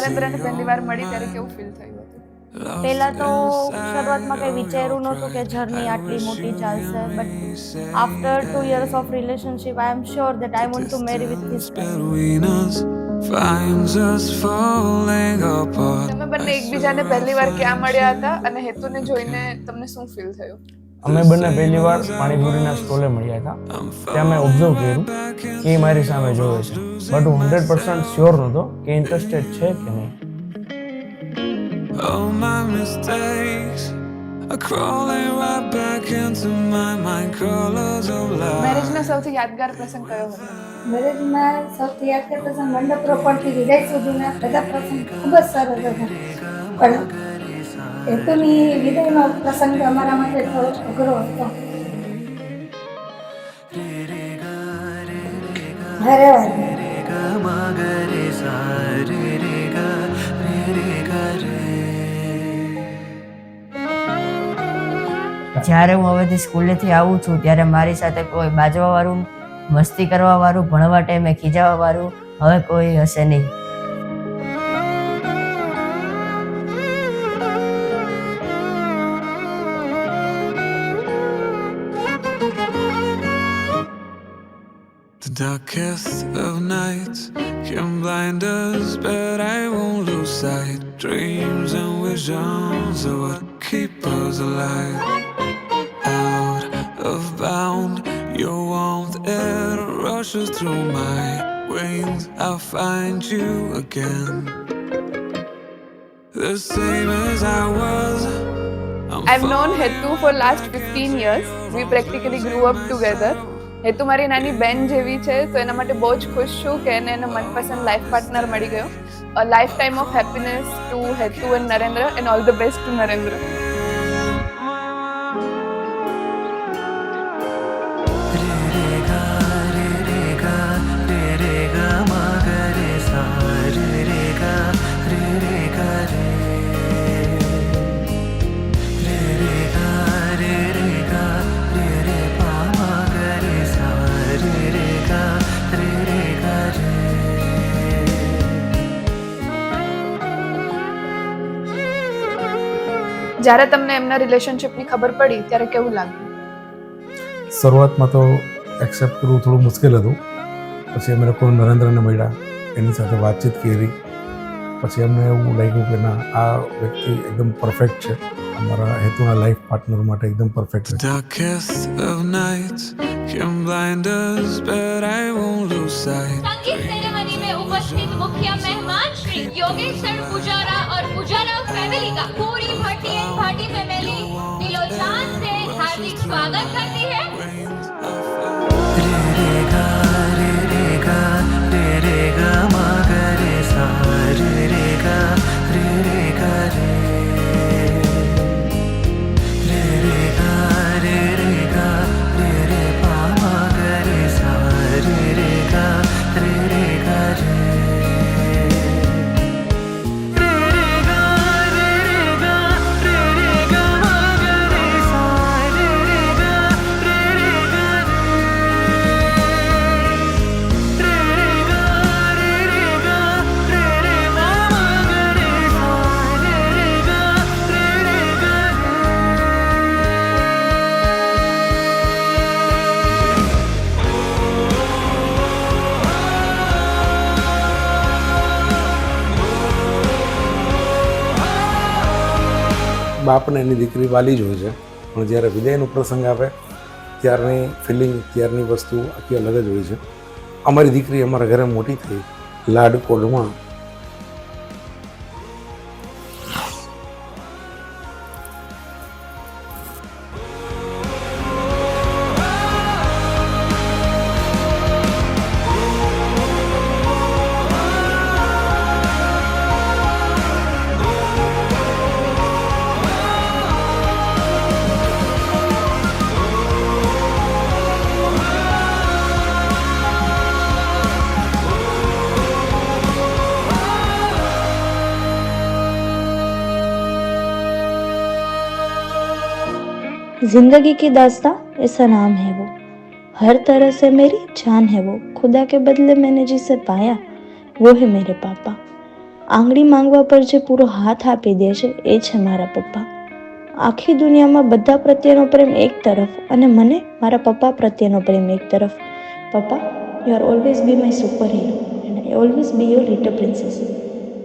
નરેન્દ્રને પહેલી વાર મળી ત્યારે કેવું ફીલ થયું હતું? પહેલા તો શરૂઆતમાં કંઈ વિચાર્યું નહોતું કે જર્ની આટલી મોટી ચાલશે, but after 2 years of relationship I am sure that I want to marry with this man. તમે બંને એકબીજાને પહેલી વાર ક્યાં મળ્યા હતા અને હેતુને જોઈને તમને શું ફીલ થયું? અમે બંને પહેલી વાર પાણીપુરીના સ્ટોલે મળ્યા હતા. ત્યાં મેં ઓબ્ઝર્વ કર્યું કે એ મારી સામે જોવે છે, બટ હું 100% શ્યોર નહોતો કે ઇન્ટરેસ્ટેડ છે કે નહીં. All my mistakes are crawling right back into my mind. Colors of light. મેરેજનો સૌથી યાદગાર પ્રસંગ કયો હતો? મેરેજમાં સૌથી યાદગાર પ્રસંગ મંડપ રોપણથી વિદાય સુધીના બધા પ્રસંગ ખૂબ જ સરસ હતા, પણ હેતુની વિદાયનો પ્રસંગ અમારા માટે થોડો અઘરો હતો. હરે વાત જ્યારે હું હવેથી સ્કૂલેથી આવું છું ત્યારે મારી સાથે કોઈ બાજવાવાળું, મસ્તી કરવાવાળું, ભણવા ટાઈમે ખીજાવાવાળું હવે કોઈ હશે નહીં. The darkest of nights can blind us, but I won't lose sight. Dreams and visions are what keep us alive. Out of bound, your warmth air rushes through my veins. I'll find you again, the same as I was. I've known Hetu for last 15 years. We practically grew up together. હેતુ મારી નાની બેન જેવી છે, તો એના માટે બહુ જ ખુશ છું કે એને એનો મનપસંદ લાઈફ પાર્ટનર મળી ગયો. A lifetime of happiness to Hetu and Narendra and all the best to Narendra. જ્યારે તમને એમના રિલેશનશિપની ખબર પડી ત્યારે કેવું લાગ્યું? શરૂઆતમાં તો એક્સેપ્ટ કરવું થોડું મુશ્કેલ હતું. પછી અમે લોકો નરેન્દ્રને મળ્યા, એની સાથે વાતચીત કરી, પછી અમને એવું લાગ્યું કે ના, આ વ્યક્તિ એકદમ પરફેક્ટ છે, અમારા હેતુના લાઈફ પાર્ટનર માટે એકદમ પરફેક્ટ છે. Darkest of nights can blind us, but I won't lose sight. संगीत सेरेमनी में उपस्थित मुख्य मेहमान श्री योगेश सर पुजारा और पुजारा फैमिली का पूरी भट्टी एंड भाटी फैमिली दिलो जान से हार्दिक स्वागत करती है. બાપને એની દીકરી વાલી જ હોય છે, પણ જ્યારે વિદાયનો પ્રસંગ આવે ત્યારની ફિલિંગ, ત્યારની વસ્તુ આખી અલગ જ હોય છે. અમારી દીકરી અમારા ઘરે મોટી થઈ, લાડકોડમાં. जिंदगी की दास्तां ऐसा नाम है वो, हर तरह से मेरी जान है वो, खुदा के बदले मैंने जिसे पाया वो है मेरे पापा. આંગળી માંગવા પર જે પૂરો હાથ આપી દે છે એ છે મારા પપ્પા. આખી દુનિયામાં બધા પ્રત્યેનો પ્રેમ એક તરફ અને મને મારા પપ્પા પ્રત્યેનો પ્રેમ એક તરફ. પપ્પા, you are always be my super hero and I always be your little princess.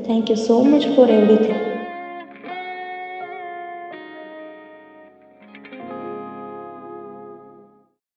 Thank you so much for everything.